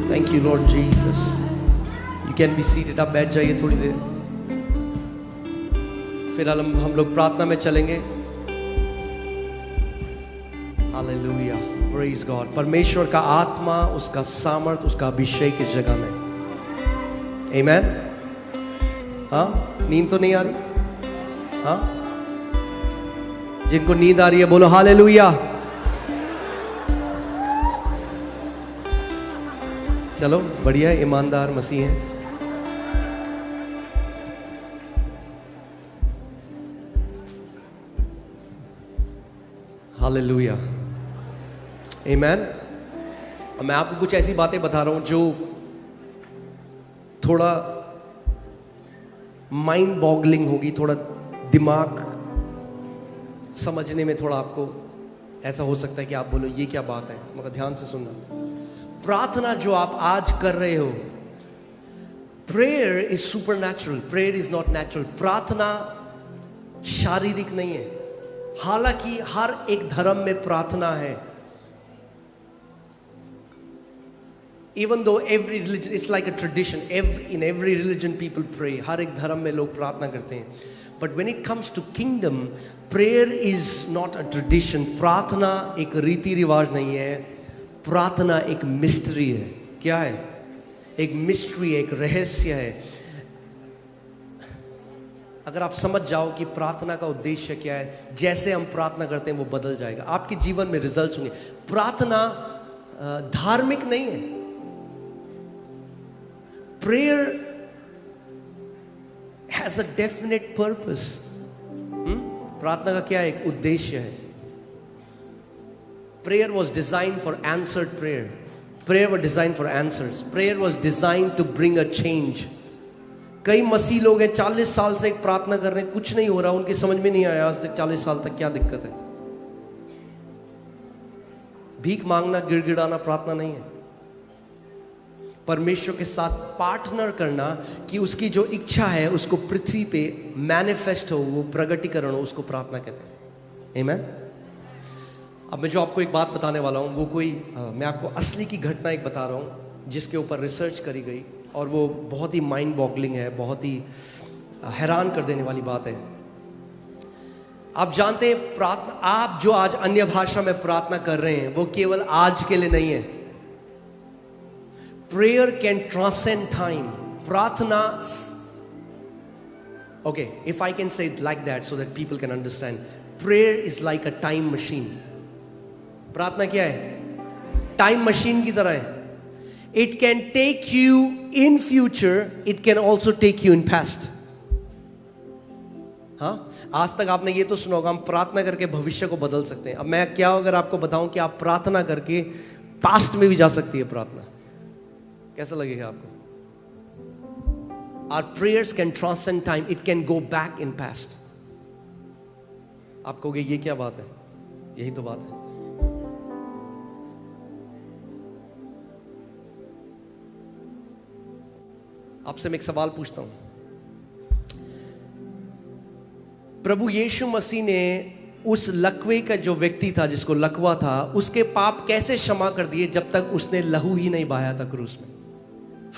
Thank you, Lord Jesus. You can be seated. आप बैठ जाइए थोड़ी देर. फिर हम लोग प्रार्थना में चलेंगे. Hallelujah. Praise God. परमेश्वर का आत्मा, उसका सामर्थ, उसका अभिषेक इस जगह में. Amen. हाँ, नींद तो नहीं आ रही? हाँ, जिनको नींद आ रही है बोलो हालेलुया. चलो बढ़िया, ईमानदार मसीह हैं. हालेलुया. आमेन. मैं आपको कुछ ऐसी बातें बता रहा हूं जो थोड़ा माइंड बॉगलिंग होगी, थोड़ा दिमाग समझने में थोड़ा आपको ऐसा हो सकता है कि आप बोलो ये क्या बात है, मगर ध्यान से सुनना. प्रार्थना जो आप आज कर रहे हो, prayer is supernatural, prayer is not natural. प्रार्थना शारीरिक नहीं है. हालांकि हर एक धर्म में प्रार्थना है. Even though every religion, it's like a tradition. In every religion people pray. हर एक धर्म में लोग प्रार्थना करते हैं. But when it comes to kingdom, prayer is not a tradition. प्रार्थना एक रीति रिवाज नहीं है. प्रार्थना एक मिस्ट्री है. क्या है? एक मिस्ट्री, एक रहस्य है. अगर आप समझ जाओ कि प्रार्थना का उद्देश्य क्या है, जैसे हम प्रार्थना करते हैं वो बदल जाएगा. आपके जीवन में रिजल्ट्स होंगे. प्रार्थना धार्मिक नहीं है. Prayer has a definite purpose. प्रार्थना का क्या एक उद्देश्य है. Prayer was designed for answered prayer. Prayer was designed for answers. Prayer was designed to bring a change. कई मसीह लोग हैं 40 साल से एक प्रार्थना कर रहे हैं, कुछ नहीं हो रहा. उनकी समझ में नहीं आया आज तक 40 साल तक क्या दिक्कत है. भीख मांगना, गिड़गिड़ाना प्रार्थना नहीं है. परमेश्वर के साथ पार्टनर करना कि उसकी जो इच्छा है उसको पृथ्वी पे मैनिफेस्ट हो, वो प्रगटीकरण हो, उसको प्रार्थना कहते हैं. आमेन. अब मैं जो आपको एक बात बताने वाला हूँ वो मैं आपको असली की घटना एक बता रहा हूँ जिसके ऊपर रिसर्च करी गई, और वो बहुत ही माइंड बॉगलिंग है, बहुत ही हैरान कर देने वाली बात है. आप जानते हैं प्रार्थना, आप जो आज अन्य भाषा में प्रार्थना कर रहे हैं वो केवल आज के लिए नहीं है. Prayer can transcend time. प्रार्थना, okay, if I can say it like that so that people can understand, prayer is like a time machine. प्रार्थना क्या है? टाइम मशीन की तरह है. It can take you in future, it can also take you in past. हाँ, आज तक आपने ये तो सुना होगा हम प्रार्थना करके भविष्य को बदल सकते हैं. अब मैं क्या अगर आपको बताऊं कि आप प्रार्थना करके पास्ट में भी जा सकती है प्रार्थना, कैसा लगेगा आपको? Our prayers can transcend time. It can go back in past. आप कहोगे ये क्या बात है? यही तो बात है. आपसे मैं एक सवाल पूछता हूं. प्रभु यीशु मसीह ने उस लकवे का जो व्यक्ति था, जिसको लकवा था, उसके पाप कैसे क्षमा कर दिए जब तक उसने लहू ही नहीं बहाया था क्रूस में?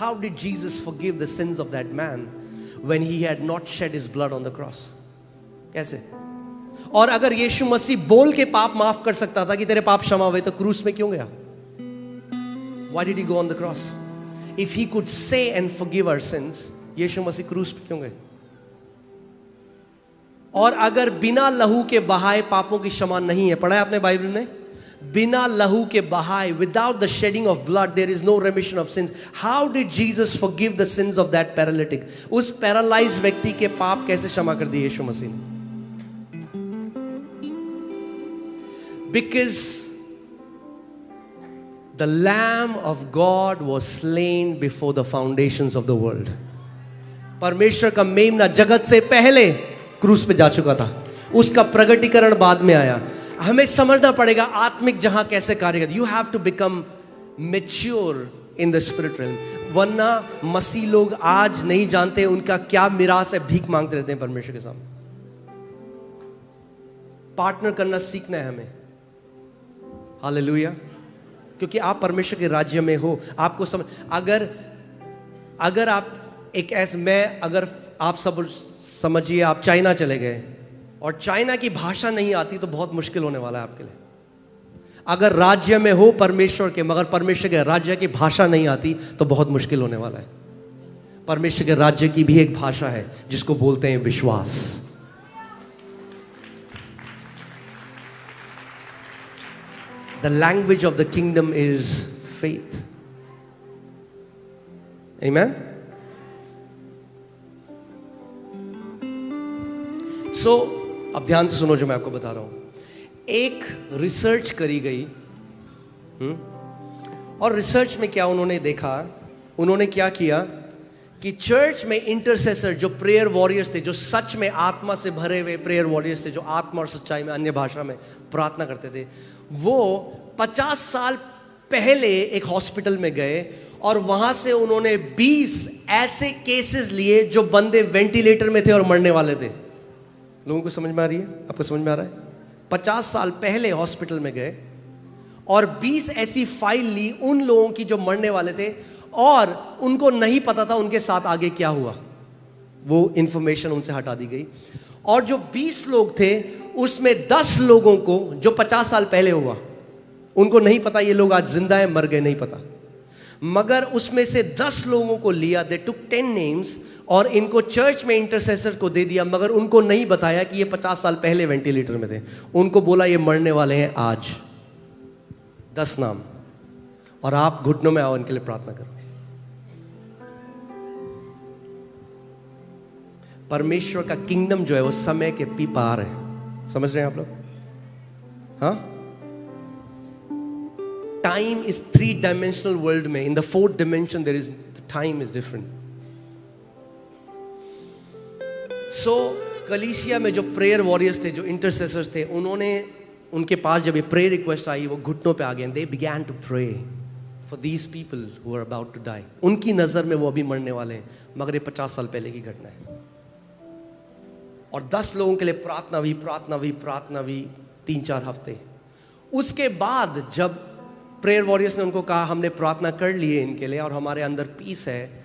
How did Jesus forgive the sins of that man when he had not shed his blood on the cross? कैसे? और अगर यीशु मसीह बोल के पाप माफ कर सकता था कि तेरे पाप क्षमा हुए, तो क्रूस में क्यों गया? Why did he go on the cross? If he could say and forgive our sins, यीशु मसीह क्रूस पे क्यों गए? और अगर बिना लहू के बहाए पापों की क्षमा नहीं है, पढ़ा है आपने बाइबल में? बिना लहू के बहाए, without the shedding of blood there is no remission of sins. How did Jesus forgive the sins of that paralytic? उस पैरालाइज्ड व्यक्ति के पाप कैसे क्षमा कर दिए यीशु मसीह ने? Because the Lamb of God was slain before the foundations of the world. परमेश्वर का मेमना जगत से पहले क्रूस पे जा चुका था. उसका प्रगटीकरण बाद में आया. हमें समझना पड़ेगा आत्मिक जहां कैसे कार्य करती। You have to become mature in the spirit realm, वरना मसीह लोग आज नहीं जानते उनका क्या मिरास है, भीख मांगते रहते हैं परमेश्वर के सामने। पार्टनर करना सीखना है हमें। हालेलुया। क्योंकि आप परमेश्वर के राज्य में हो। आपको समझ, अगर आप एक ऐसे, मैं अगर आप सब समझिए आप चाइना चले गए और चाइना की भाषा नहीं आती तो बहुत मुश्किल होने वाला है आपके लिए। अगर राज्य में हो परमेश्वर के, मगर परमेश्वर के राज्य की भाषा नहीं आती तो बहुत मुश्किल होने वाला है। परमेश्वर के राज्य की भी एक भाषा है जिसको बोलते हैं विश्वास। The language of the kingdom is faith. Amen? So, अब ध्यान से सुनो जो मैं आपको बता रहा हूं। एक रिसर्च करी गई, और रिसर्च में क्या उन्होंने देखा, उन्होंने क्या किया कि चर्च में इंटरसेसर जो प्रेयर वॉरियर्स थे, जो सच में आत्मा से भरे हुए प्रेयर वॉरियर्स थे, जो आत्मा और सच्चाई में अन्य भाषा में प्रार्थना करते थे, वो 50 साल पहले एक हॉस्पिटल में गए और वहां से उन्होंने 20 ऐसे केसेस लिए जो बंदे वेंटिलेटर में थे और मरने वाले थे। लोगों को समझ में आ रही है? आपको समझ में आ रहा है? 50 साल पहले हॉस्पिटल में गए और 20 ऐसी फाइल ली उन लोगों की जो मरने वाले थे, और उनको नहीं पता था उनके साथ आगे क्या हुआ। वो इंफॉर्मेशन उनसे हटा दी गई, और जो 20 लोग थे उसमें 10 लोगों को, जो 50 साल पहले हुआ, उनको नहीं पता ये लोग आज जिंदा है मर गए नहीं पता, मगर उसमें से 10 लोगों को लिया, दे टुक 10 नेम्स, और इनको चर्च में इंटरसेसर को दे दिया, मगर उनको नहीं बताया कि ये 50 साल पहले वेंटिलेटर में थे। उनको बोला ये मरने वाले हैं आज। 10 नाम, और आप घुटनों में आओ, इनके लिए प्रार्थना करो। परमेश्वर का किंगडम जो है वो समय के पार है। समझ रहे हैं आप लोग? हाँ, टाइम इज 3 डायमेंशनल वर्ल्ड में, in the 4th dimension there is, time is different. So कलीसिया में जो प्रेयर वॉरियर्स थे, जो इंटरसेसर्स थे, उन्होंने, उनके पास जब ये प्रेयर रिक्वेस्ट आई, वो घुटनों पे आ गए। They began to pray for these people who are about to die. उनकी नजर में वो अभी मरने वाले हैं, मगर ये 50 साल पहले की घटना है। और 10 लोगों के लिए प्रार्थना हुई 3-4 हफ्ते। उसके बाद जब प्रेयर वॉरियर्स ने उनको कहा हमने प्रार्थना कर ली है इनके लिए और हमारे अंदर पीस है,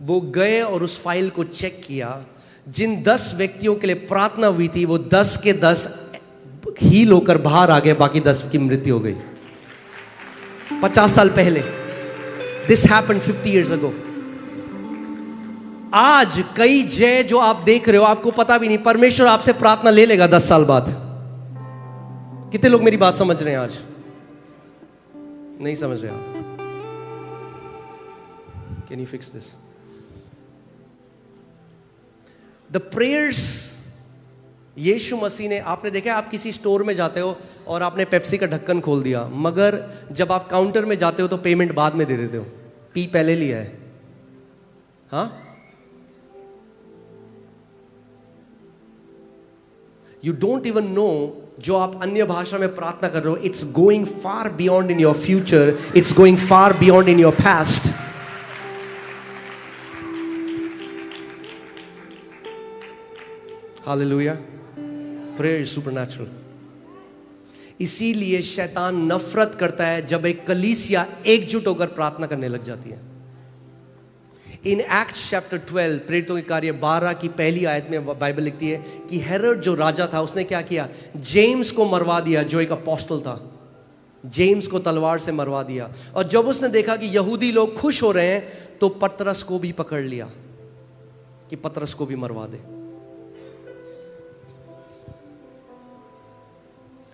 वो गए और उस फाइल को चेक किया। जिन 10 व्यक्तियों के लिए प्रार्थना हुई थी, वो 10 के 10 हील होकर बाहर आ गए, बाकी 10 की मृत्यु हो गई। 50 साल पहले, दिस हैपेंड 50 years ago। आज कई जय जो आप देख रहे हो, आपको पता भी नहीं, परमेश्वर आपसे प्रार्थना ले लेगा 10 साल बाद। कितने लोग मेरी बात समझ रहे हैं? आज नहीं समझ रहे आप? Can you fix this? The prayers Yeshu Masih ने, आपने देखा, आप किसी स्टोर में जाते हो और आपने पेप्सी का ढक्कन खोल दिया, मगर जब आप काउंटर में जाते हो तो पेमेंट बाद में दे देते हो, पी पहले लिया है। हाँ, यू डोंट इवन नो, जो आप अन्य भाषा में प्रार्थना कर रहे हो, it's going far beyond in your future, it's going far beyond in your past. Hallelujah. Prayer is supernatural. इसीलिए शैतान नफरत करता है जब एक कलीसिया एकजुट होकर प्रार्थना करने लग जाती है। इन एक्ट्स चैप्टर 12, प्रेरितों के कार्य 12 की पहली आयत में बाइबल लिखती है कि हेरोड जो राजा था, उसने क्या किया? जेम्स को मरवा दिया, जो एक अपोस्टल था। जेम्स को तलवार से मरवा दिया। और जब उसने देखा कि यहूदी लोग खुश हो रहे हैं, तो पतरस को भी पकड़ लिया कि पतरस को भी मरवा दे।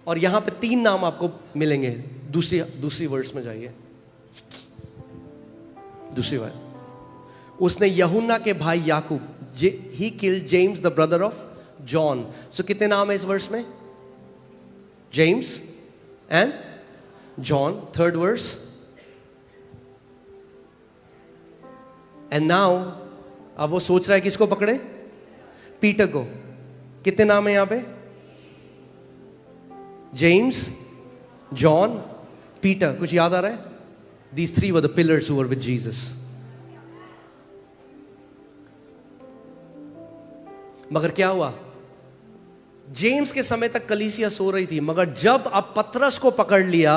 और यहां पे 3 नाम आपको मिलेंगे। दूसरी वर्स में जाइए, दूसरी बार। उसने यूहन्ना के भाई Yakub, he killed James the brother of John. So कितने नाम है इस वर्स में? James and John, 3rd verse. And now अब वो सोच रहा है किसको पकड़े? पीटर को। कितने नाम है यहां पे? जेम्स, जॉन, पीटर, कुछ याद आ रहा है? These three were the pillars who were with Jesus. मगर क्या हुआ? जेम्स के समय तक कलीसिया सो रही थी, मगर जब अब पतरस को पकड़ लिया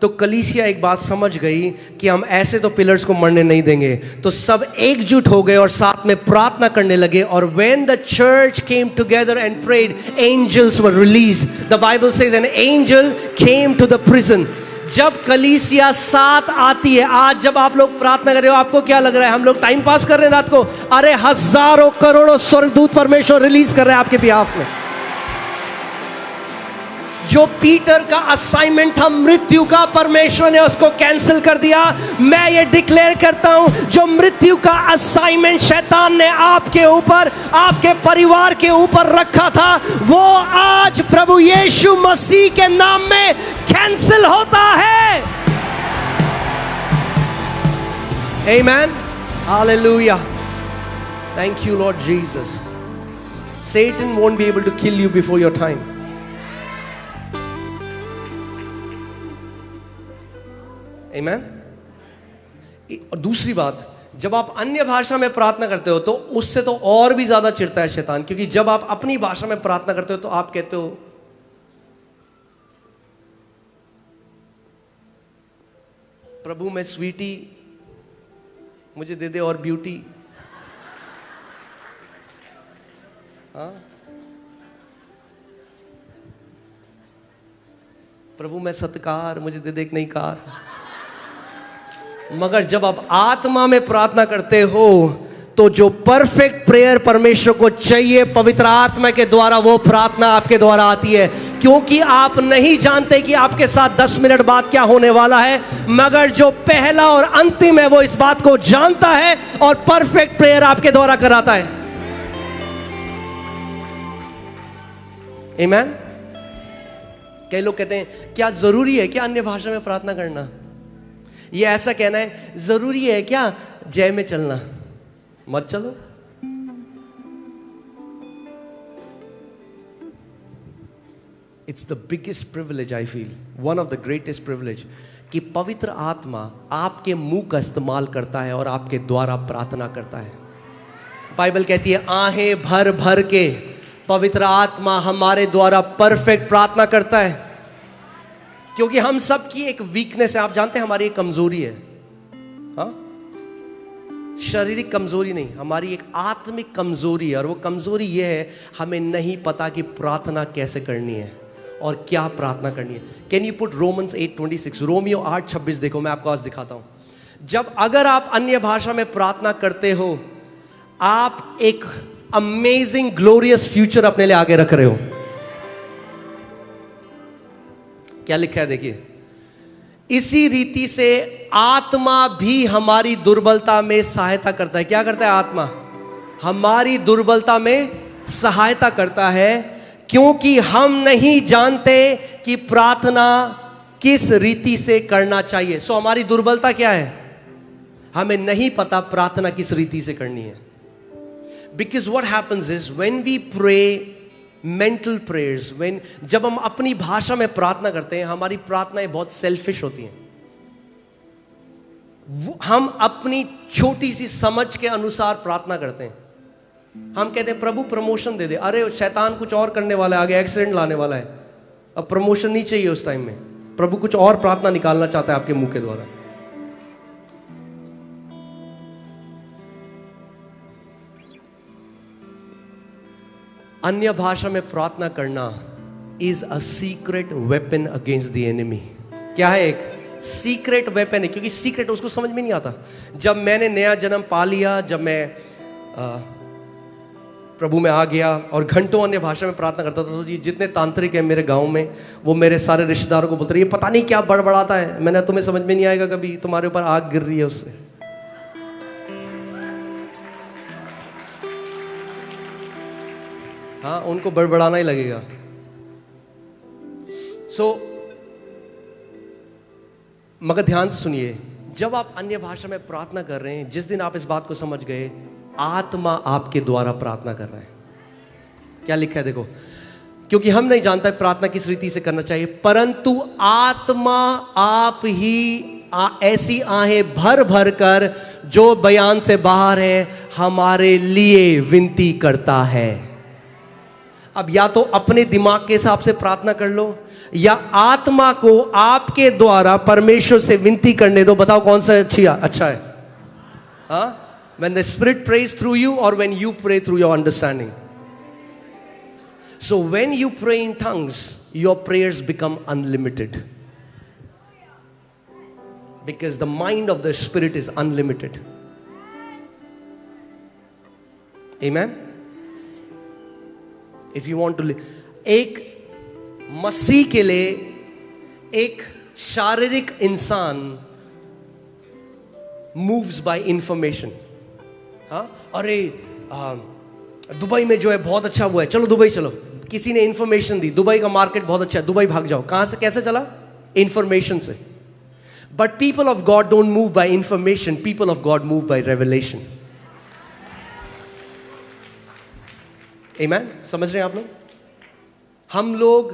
तो कलीसिया एक बात समझ गई कि हम ऐसे तो पिलर्स को मरने नहीं देंगे। तो सब एकजुट हो गए और साथ में प्रार्थना करने लगे। और when the church came together and prayed, angels were released. The Bible says an angel came to the prison. जब कलीसिया साथ आती है, आज जब आप लोग प्रार्थना कर रहे हो, आपको क्या लग रहा है? हम लोग टाइम पास कर रहे हैं रात को? अरे हजारों करोड़ों स्वर्गदूत परमेश्वर रिलीज कर रहे हैं आपके बिहाफ में। जो पीटर का असाइनमेंट था मृत्यु का, परमेश्वर ने उसको कैंसिल कर दिया। मैं ये डिक्लेयर करता हूं, जो मृत्यु का असाइनमेंट शैतान ने आपके ऊपर, आपके परिवार के ऊपर रखा था, वो आज प्रभु यीशु मसीह के नाम में कैंसिल होता है। Amen, hallelujah, thank you Lord Jesus. Satan won't be able to kill you before your time. Amen? और दूसरी बात, जब आप अन्य भाषा में प्रार्थना करते हो तो उससे तो और भी ज्यादा चिढ़ता है शैतान, क्योंकि जब आप अपनी भाषा में प्रार्थना करते हो तो आप कहते हो, प्रभु मैं स्वीटी, मुझे दे दे और ब्यूटी। हाँ, प्रभु मैं सत्कार, मुझे दे दे एक नई कार। मगर जब आप आत्मा में प्रार्थना करते हो तो जो परफेक्ट प्रेयर परमेश्वर को चाहिए, पवित्र आत्मा के द्वारा वो प्रार्थना आपके द्वारा आती है। क्योंकि आप नहीं जानते कि आपके साथ 10 मिनट बाद क्या होने वाला है, मगर जो पहला और अंतिम है वो इस बात को जानता है और परफेक्ट प्रेयर आपके द्वारा कराता है। आमीन। कई लोग कहते हैं क्या जरूरी है क्या अन्य भाषा में प्रार्थना करना? ये ऐसा कहना है, जरूरी है क्या जय में चलना? मत चलो। It's the biggest privilege, I feel one of the greatest privilege, कि पवित्र आत्मा आपके मुंह का इस्तेमाल करता है और आपके द्वारा प्रार्थना करता है। बाइबल कहती है आहें भर भर के पवित्र आत्मा हमारे द्वारा परफेक्ट प्रार्थना करता है। क्योंकि हम सब की एक वीकनेस है, आप जानते हैं हमारी एक कमजोरी है। हाँ, शारीरिक कमजोरी नहीं, हमारी एक आत्मिक कमजोरी है। और वो कमजोरी ये है, हमें नहीं पता कि प्रार्थना कैसे करनी है और क्या प्रार्थना करनी है। Can you put Romans 8:26, Romeo 8:26 देखो, मैं आपको आज दिखाता हूं। जब अगर आप अन्य भाषा में प्रार्थना करते हो, आप एक अमेजिंग ग्लोरियस फ्यूचर अपने लिए आगे रख रहे हो। क्या लिखा है देखिए, इसी रीति से आत्मा भी हमारी दुर्बलता में सहायता करता है। क्या करता है? आत्मा हमारी दुर्बलता में सहायता करता है, क्योंकि हम नहीं जानते कि प्रार्थना किस रीति से करना चाहिए। सो हमारी दुर्बलता क्या है? हमें नहीं पता प्रार्थना किस रीति से करनी है। Because what happens is when we pray mental prayers, जब हम अपनी भाषा में प्रार्थना करते हैं, हमारी प्रार्थनाएं बहुत सेल्फिश होती हैं। हम अपनी छोटी सी समझ के अनुसार प्रार्थना करते हैं। हम कहते हैं प्रभु प्रमोशन दे दे, अरे शैतान कुछ और करने वाला है, आगे एक्सीडेंट लाने वाला है, अब प्रमोशन नहीं चाहिए उस टाइम में। प्रभु कुछ और प्रार्थना निकालना चाहता है आपके मुंह के द्वारा। अन्य भाषा में प्रार्थना करना is a secret weapon against the enemy. क्या है? एक सीक्रेट वेपन है, क्योंकि सीक्रेट उसको समझ में नहीं आता। जब मैंने नया जन्म पा लिया, जब मैं प्रभु में आ गया और घंटों अन्य भाषा में प्रार्थना करता था, तो जी जितने तांत्रिक हैं मेरे गांव में, वो मेरे सारे रिश्तेदारों को बोलते रहे, ये पता नहीं क्या बड़बड़ाता है। मैंने, तुम्हें समझ में नहीं आएगा, कभी तुम्हारे ऊपर आग गिर रही है उससे। हाँ, उनको बड़बड़ाना ही लगेगा। मगर ध्यान से सुनिए, जब आप अन्य भाषा में प्रार्थना कर रहे हैं, जिस दिन आप इस बात को समझ गए, आत्मा आपके द्वारा प्रार्थना कर रहा है। क्या लिखा है देखो, क्योंकि हम नहीं जानते प्रार्थना किस रीति से करना चाहिए, परंतु आत्मा आप ही ऐसी आहें भर भर कर जो बयान से बाहर है हमारे लिए विनती करता है। अब या तो अपने दिमाग के हिसाब से प्रार्थना कर लो, या आत्मा को आपके द्वारा परमेश्वर से विनती करने दो। बताओ कौन सा अच्छा है? हाँ, when the Spirit prays through you or when you pray through your understanding. So when you pray in tongues, your prayers become unlimited. Because the mind of the Spirit is unlimited. Amen? If you want to live, एक मसीह के लिए एक शारीरिक इंसान moves by information. हाँ, अरे Dubai में जो है बहुत अच्छा हुआ है, चलो दुबई चलो। किसी ने इंफॉर्मेशन दी, दुबई का मार्केट बहुत अच्छा है, दुबई भाग जाओ। कहां से, कैसे चला? इंफॉर्मेशन से। But people of God don't move by information, people of God move by revelation. Amen? समझ रहे हैं आप लोग? हम लोग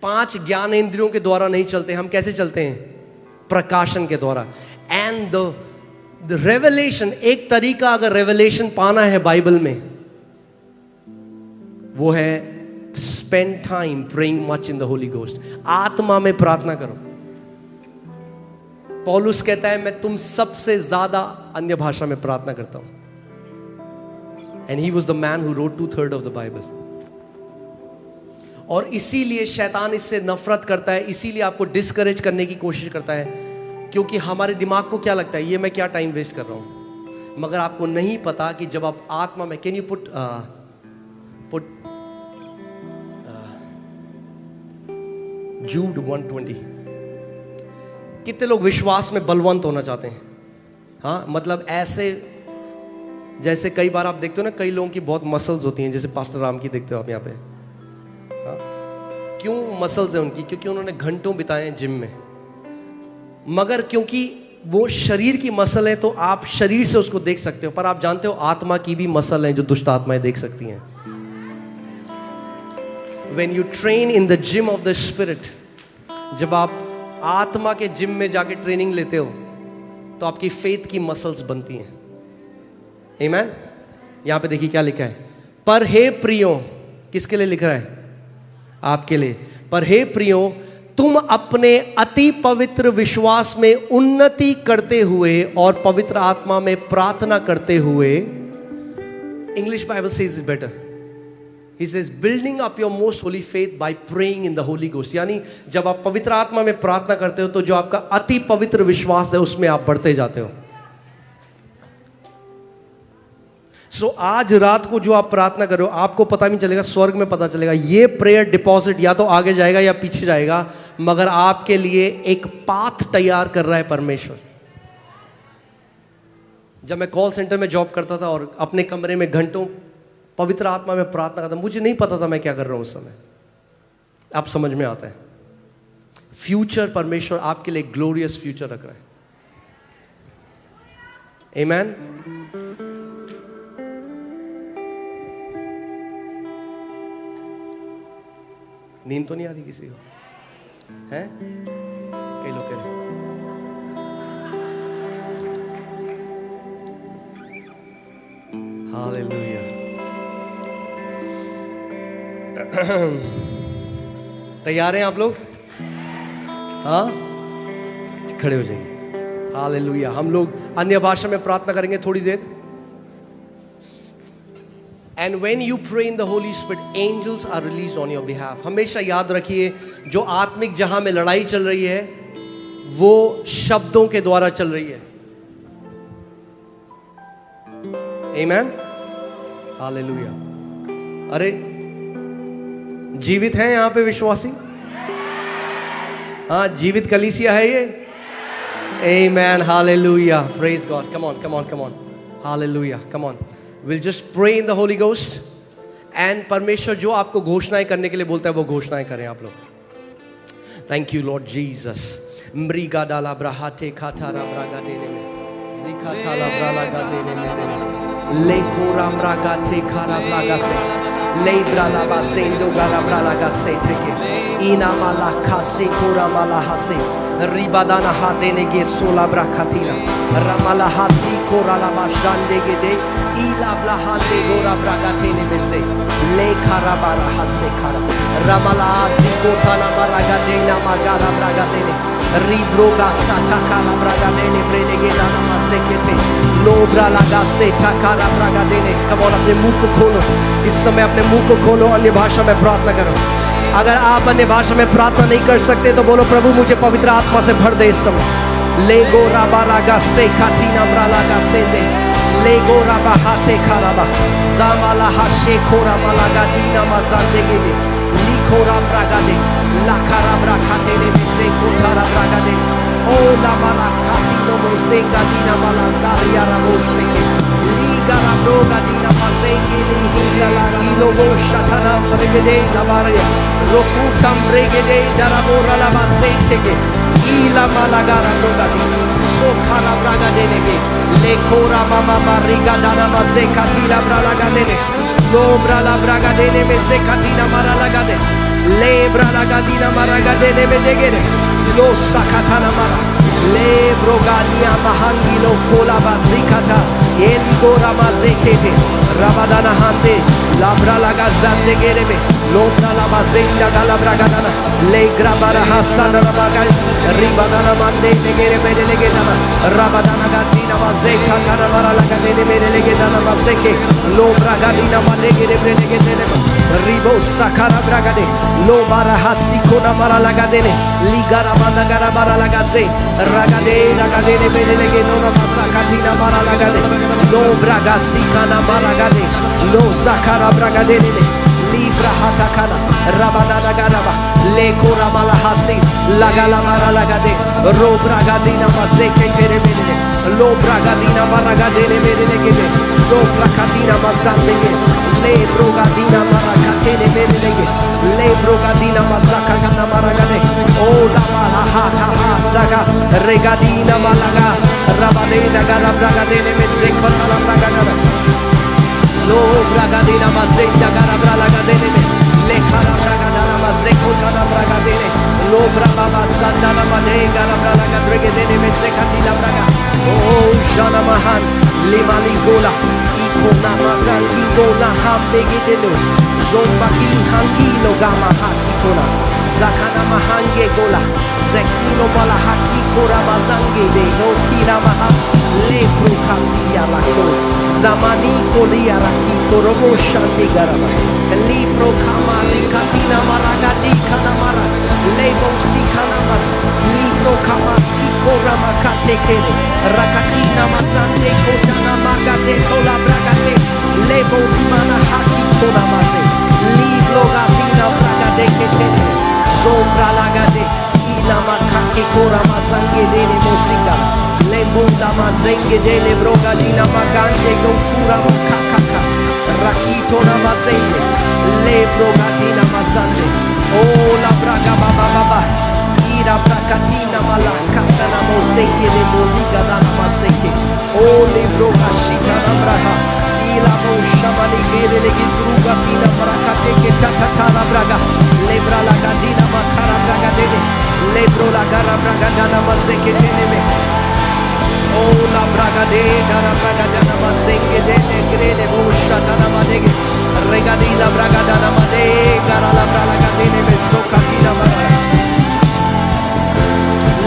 5 ज्ञानेंद्रियों के द्वारा नहीं चलते, हम कैसे चलते हैं? प्रकाशन के द्वारा। एंड द रेवलेशन, एक तरीका अगर रेवलेशन पाना है बाइबल में, वो है spend time praying much in the Holi ghost. आत्मा में प्रार्थना करो। पौलुस कहता है मैं तुम सबसे ज्यादा अन्य भाषा में प्रार्थना करता हूं। And he was the man who wrote 2/3 of the Bible. और इसीलिए शैतान इससे नफरत करता है, इसीलिए आपको डिस्करेज करने की कोशिश करता है, क्योंकि हमारे दिमाग को क्या लगता है, ये मैं क्या टाइम वेस्ट कर रहा हूं। मगर आपको नहीं पता कि जब आप आत्मा में, कैन यू पुट जूड 120। कितने लोग विश्वास में बलवंत होना चाहते हैं? हाँ, मतलब ऐसे जैसे कई बार आप देखते हो ना, कई लोगों की बहुत मसल्स होती हैं, जैसे पास्टर राम की देखते हो आप यहाँ पे। हाँ, क्यों मसल्स है उनकी? क्योंकि उन्होंने घंटों बिताए हैं जिम में। मगर क्योंकि वो शरीर की मसल है तो आप शरीर से उसको देख सकते हो, पर आप जानते हो आत्मा की भी मसल है जो दुष्ट आत्माएं देख सकती हैं। When you train in the gym of the spirit, जब आप आत्मा के जिम में जाके ट्रेनिंग लेते हो तो आपकी फेथ की मसल्स बनती हैं। Amen? यहां पे देखिए क्या लिखा है, पर हे प्रियो, किसके लिए लिख रहा है? आपके लिए। पर हे प्रियो, तुम अपने अति पवित्र विश्वास में उन्नति करते हुए और पवित्र आत्मा में प्रार्थना करते हुए, English Bible says it better. He says building up your most holy faith by praying in the Holy Ghost। यानी जब आप पवित्र आत्मा में प्रार्थना करते हो तो जो आपका अति पवित्र विश्वास है उसमें आप बढ़ते जाते हो। सो आज रात को जो आप प्रार्थना करो, आपको पता नहीं चलेगा, स्वर्ग में पता चलेगा। ये प्रेयर डिपॉजिट या तो आगे जाएगा या पीछे जाएगा, मगर आपके लिए एक पाथ तैयार कर रहा है परमेश्वर। जब मैं कॉल सेंटर में जॉब करता था और अपने कमरे में घंटों पवित्र आत्मा में प्रार्थना करता, मुझे नहीं पता था मैं क्या कर रहा हूं उस समय। अब समझ में आता है। फ्यूचर परमेश्वर आपके लिए ग्लोरियस फ्यूचर रख रहा है। आमेन? नींद तो नहीं आ रही किसी को? हैं? कई लोग कह रहे हैं। हालेलुया। तैयार हैं आप लोग? हाँ, खड़े हो जाइए। हालेलुया। हम लोग अन्य भाषा में प्रार्थना करेंगे थोड़ी देर। And when you pray in the Holy Spirit, angels are released on your behalf. हमेशा याद रखिए, जो आत्मिक जहां में लड़ाई चल रही है वो शब्दों के द्वारा चल रही है। Amen? हालेलुया। अरे जीवित हैं यहाँ पे विश्वासी? हाँ, जीवित कलीसिया है ये। Amen, hallelujah, praise God. Come on, come on, come on. Hallelujah, come on. We'll just pray in the Holy Ghost. And परमेश्वर जो आपको घोषणाएं करने के लिए बोलता है वो घोषणाएं करें आप लोग। Thank you Lord Jesus. मृगा डाला ब्राहाते खातारा ब्रागा देने में, जिखा थाला ब्रागा देने में, लेको राम ब्रागा थे खारा ब्रागा से। Lebra la basendo garabra la gasete ke. Ina mala kase kura mala hase. Ribadana hadene ge sola brakatina. Ramala hasi kora la bashande gede. Ila blahande gora bragatene bese. Le karabara hase kara. Ramala hasi kota la baragadena magara bragadene. Ribroga satakara bragadene brenegeda na masekete. Lobra laga se takara bragadene. Come on, अपने मुंह को खोलो. इस समय अपने मुंह को खोलो, अन्य भाषा में प्रार्थना करो. अगर आप अन्य भाषा में प्रार्थना नहीं कर सकते तो बोलो, प्रभु मुझे पवित्र आत्मा से भर दे इस समय. लेगो राबा लागा से खाटीना ब्रा लागा से दे. लेगो राबा हाथे खाराबा. जामाला हाशे खोरा मालागा दीना मजांदे गेदे. लिखोरा ब्रागादे. लाखारा ब्राखाते ने से कोठारा ब्रागादे. ओ ला माला खाटीनो मोसेंगा दीना मालांगा यारा मोसेके. Ligara broga dina mazengi ni hingala ilo bo shatana bregede labaria rokutam bregede darabora la masentege ila malagara broga dina sokara braga denege le kora mama mariga dana mazekati la braga dene lobra la braga dene mezekatina maralaga de lebra la gadina maraga dene medegere lo sakatana mara le brogania mahangi lo kola bazikata Eligora mazekete rabadana hande labra laga zande gereme lobra la bazenda galabra gadana le grabara hasana rabaga ribadana mande gereme delegedana rabadana gadina mazekata rabara laga dene delegedana mazeke lobra gadina mande gereme delegedene ribo sakara bragade lobara hasikona mara laga dene ligara manda garabara laga ze ragade laga dene delegedona masakatina mara laga dene Lo braga sikana maragade, lo zakara bragadene, libra hatakana, rabadana garaba, le kora malahasi, lagala maralagade, ro bragadina mazeke terebene, lo bragadina maragadene merenegede, lo brakatina mazandege, le brogadina marakatene merenege, le brogadina mazakatana maragade, o la malaha zaga, regadina malaga. Rabadena gara bragadene mezekota la bragadana lo bragadina mazenda gara bragadene le kara bragadana mazekota la bragadene lo brababa sandana made gara bragadene mezekati la braga oh jana mahan limali gola ikona magangi gola hambegedelo zombaki hangilo gama hatikona zakana mahange gola Zekino malahaki kora mazange de no kira maha le prokasiya lako zamani kolia raki torobo shandi garaba li prokama likatina maragadi kana mara le bosi kana mara li prokama kora makate kere rakatina mazande kotana magate kola bragate le bomana haki kora maze li blogatina bragade ketene zombra lagade Lama kaki kora mazange dele musica le bunda mazenge dele brogadina magande go kura makaka rakito na mazenge le brogadina mazande oh la braga baba baba ira brakatina malakata na mozenge le boliga na mazenge oh le brogashita na braga ila mo shamani gere le gitrugatina brakate ke tatata braga le brala gadina makara braga dele Lebro la gara bragadana mazeke teneme Oh la bragade gara bragadana mazenge dene grene boshata madege regadi la bragadana made gara la bragadene mesokatina mara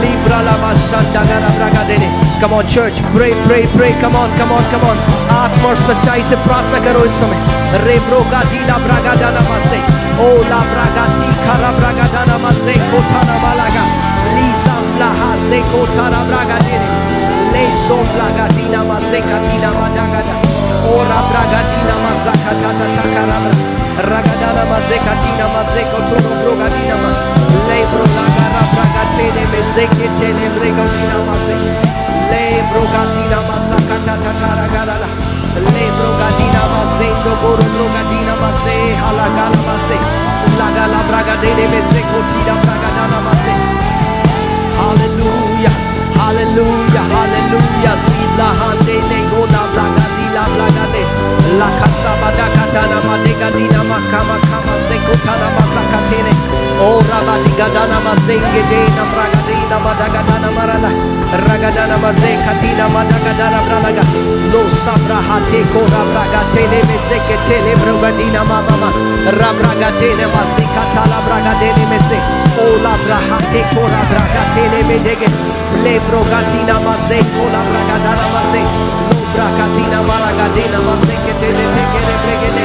Libra la mashanda gara bragadene Come on church pray pray pray come on आत्मा और सच्चाई से प्रार्थना करो इस समय रेब्रो गाती ला ब्रागादाना मासे ओ ला ब्रागाती खरा ब्रागादाना मासे कोठाना मालागा लीसा ब्लाहा से कोठाना ब्रागादेने ले सो ब्रागादीना मासे काटीना मादागादा ओ रा ब्रागादीना मासा काटाटा takara ragadana मासे काटीना मासे कोठोनो ब्रोगादीना मा ले ब्रोगारा ब्रागातेने मेजेके चेने ब्रेगादीना मासे le brogatina mazakata tatara galala le brogadina mazendo boro brogadina maze halagala maze lagala bragadene meze kotida bragadana maze hallelujah hallelujah hallelujah zila hande le gola bragadila bragade la kasabada katana madegadina gadana mazenge de na bragadina madagadana marala ragadana mazekatina madagadana bralaga lo sabra hate kora bragatene mezeke tele bragadina mama rabragatene masikata la bragadene meze o la brahate kora bragatene medege le brogatina mazeko la bragadana maze lo bragatina maragadina mazeke tele tegere bregede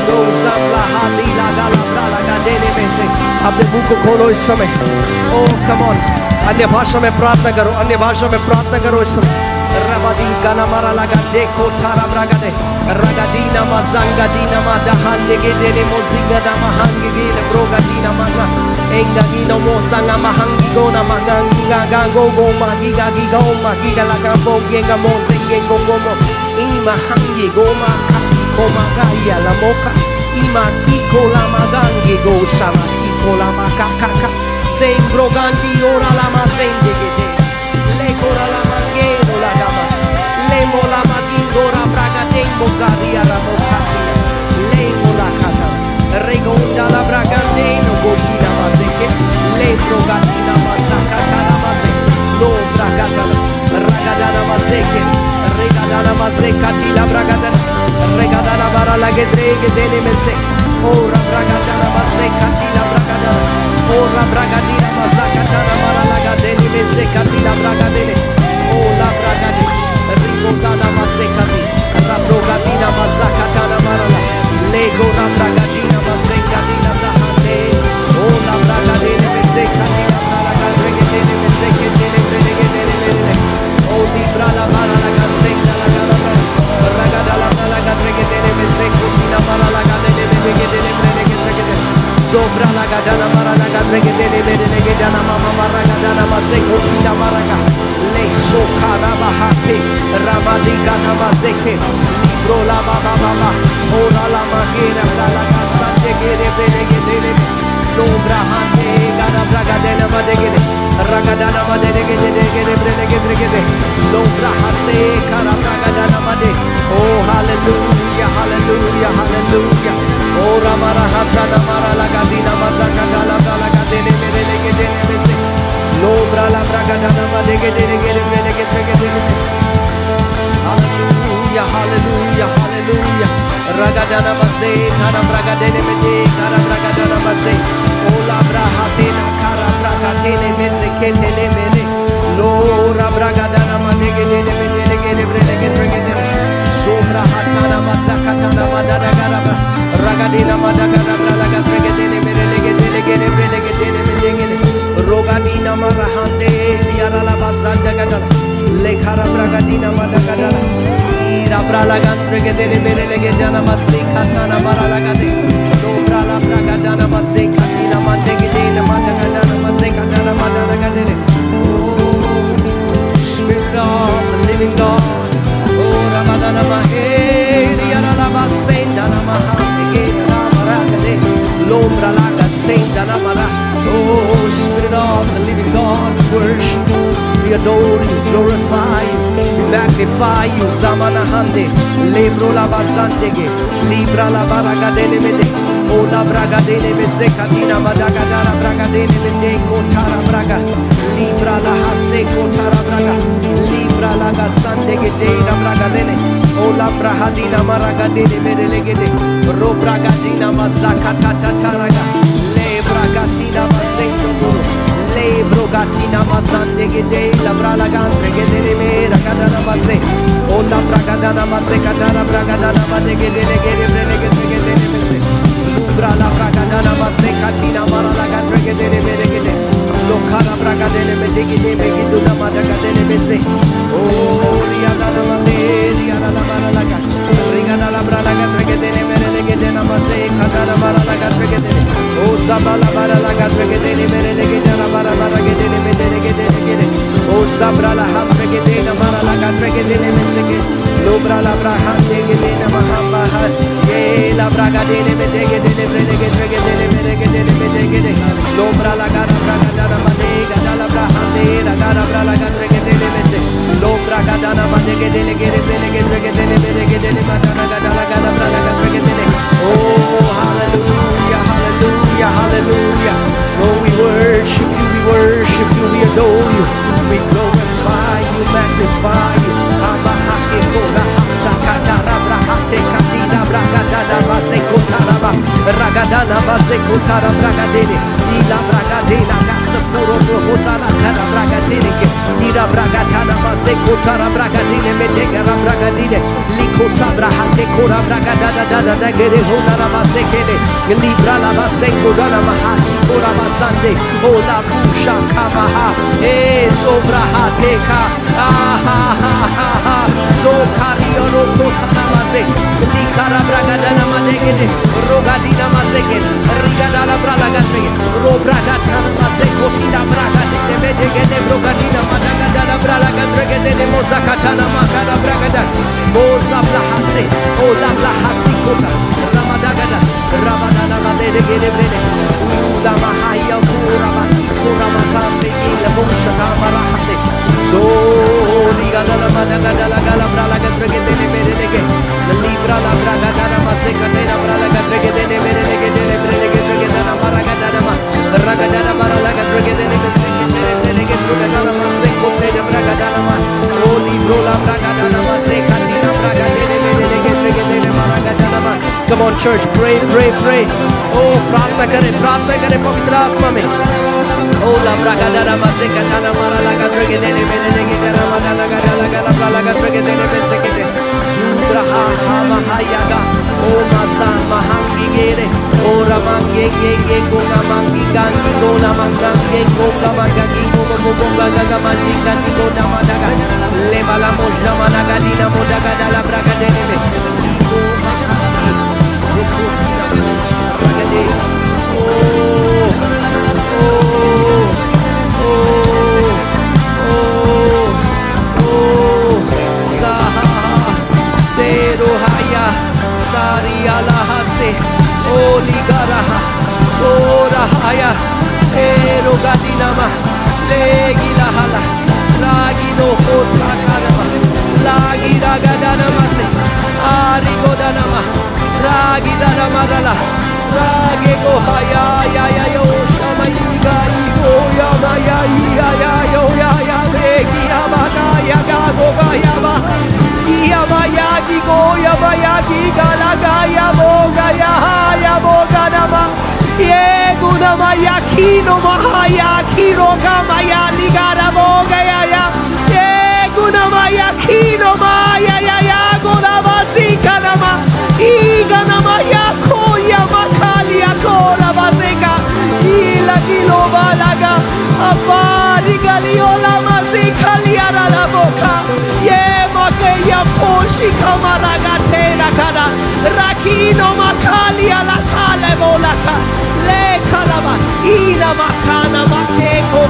lo sabra hadi la gala bragadene meze अपने मुंह को खोलो इस समय ओह come on अन्य भाषा में प्रार्थना करो अन्य भाषा में प्रार्थना करो इस समय रबादी गाना मारा लगा देखो थारा ब्रागदे रगादीना mazangadina madahande gedene mozinga na mahangi gile brogadina manga engagino mosanga mahangi gona magangi gango go magiga giga magiga la gambo genga mozinga gomo ima hangi goma kaki koma gaya la moka ima kiko la magangi go sama la makakaka sembro ganti ora la masende gede le cora la mangero la gama le mola magingora braga tembo garia la mokati le mola kata regonda la bragande no gotina mazeke le brogatina mazakata la maze lo bragata ragadana mazeke regadana mazekati la bragadana regadana bara la gedrege dene mese ora bragadana mazekati la Ora bragadina masakatana maralaga deni mesekati la bragadene ola bragade ricordana masekati la bragadina masakatana marala lego la bragadina masekati la brahane ola bragadene mesekati la braga regedene meseketene regedene o di brala maralaga sekta la gala ragada la braga regedene mesekoti la maralaga dene regedene regedene Sobra la gadana maraga regedene regedana mama maraga dana maseko china maraga le sokara bahate ramadi gana maseke libro la mama ora la magera la casa de gere regedene dobra hande gana braga dana madegene ragadana madegene regedene dobra hase kara braga dana made oh hallelujah hallelujah hallelujah Oh Ramara Hasana Mara Lagadina Mazaka la Lagadene Meregedene Mese Lobra la Bragadana Madegedene Meregedene Hallelujah Hallelujah Hallelujah Ragadana Maze Tara Bragadene Mede Kara Bragadana Maze Ola Brahatena Kara Bragatene Meze Ketene Mene Lora Bragadana Madegedene Meregedene Sobra Hatana Mazakatana Madada Garaba Ragadina Madagara Bralaga Regedene Merelegedene Melegedene Rogadina Marahande Yarala Bazanda Gadala Lekara Bragadina Madagadala Ira Bralaga Regedene Merelegedana Masekatana Maralagade Dobrala Bragadana Masekatina Mandegedene Madagadana Masekatana Madanagadele Oh Spirit of the living God Oh Ramadana Maheri Yarala Basenda Namahande Lombra laga senda namara. Oh, Spirit of the living God, we worship you, we adore you, glorify you, we magnify you. Zamana hande, lebro la bazantege, libra la baragadene mede, o la bragadene meze katina madagadara bragadene mede kotara braga, libra la hase kotara braga, libra la gasandege de la bragadene. Ola brahadina maragadene merelegede ro bragadina mazakata tataraga le bragatina mazendo guru le brogatina mazandegede la bralagandre gedene mera kadana maze ola bragadana mazekatara bragadana madegede legede meregede meze lubra la bragadana mazekatina maralagandre gedene meregede lokara bragadene medegede megidu na madagadene meze oh riana na made riana na maralaga rigana la bralaga regedene merelegede na maze kadana maralaga regedene oh sabala maralaga regedene merelegede na maralaga medegede oh sabra la ham regedene maralaga regedene mezege lobra la brahande gedene mahamba ye la bragadene medegede regedene lobra la gara bragadana madega la brahande la gara bralaga regedene meze lobra gadana madegede regedene madana gadala gada bralaga regedene oh hallelujah hallelujah hallelujah oh we worship adore you, we glorify you, magnify you. Amahake kora sakata rabrahate katina bragadana basekotaraba ragadana basekotara bragadene ila bragadena kasapuro bohotana kara bragadene ira bragatana basekotara bragadene medegara bragadene liko sabrahate kora bragadana dada dagere honara basekene libra la basekotara mahati kora basande ola busha kamaha sobrahate ka so kariono kotana base likara bragadana madegene rogadina maseke rigadala bralagate robragatana masekotina bragadine medegene rogadina madagadala bralagate mozakatana makara bragada moza blahase ola blahasi kota ramadagada ramadana madegene brede ula mahaya pura makambe ila mushaka marahate so ligadala madagadala gala bralagate medege libra la bragadana masekatena bralagate medege bragadana maragadana ragadana maralagate medege bragadana masekotena bragadana o libro la bragadana masekatina bragadene medege maragadana. Come on church, pray. Oh प्रार्थना करें पवित्र आत्मा में. Oh la bragadana masekatana maralagate medege medege ramadana gala bragadene mesekete Subraha Kamahayaga, O Maza Mahangi Gere, O Ramange Gege, Goga Mangi Gangi, Gona Mangange, Goga Mangangi, Goga Gagamangi, Gangi, Goda Madaga, Levala Mosha Managadina, Modaga la Bragadene, Ibo Mahani, Ragade, Rohaya Sari Alahase Oli Garaha Orahaya Erogadinama Legi Lahala Ragi no Hota Karama Lagi Ragadanamase Ari Godanama Ragi Danamarala Ragi Gohaya Ya Yo Shamaiga Igo Yamaya Ya Yo Ya Begi Yamaga Yaga Goga Yama Yamayagi go Yamayagi Galaga Yamoga Yamoga Nama Ye Gunama Yakino Mahaya Kiroga Maya Ligara Moga Ya Ye Gunama Yakino Maya Ya Gunama Sikanama Iganama Yako Yamakali Akora Baseka Ila Kilova Laga Abari Galiola Mazikali Ara Boka Ye ya poshi kamaraga tera kana rakino makali ala kale bolaka le karaba ina makana makeko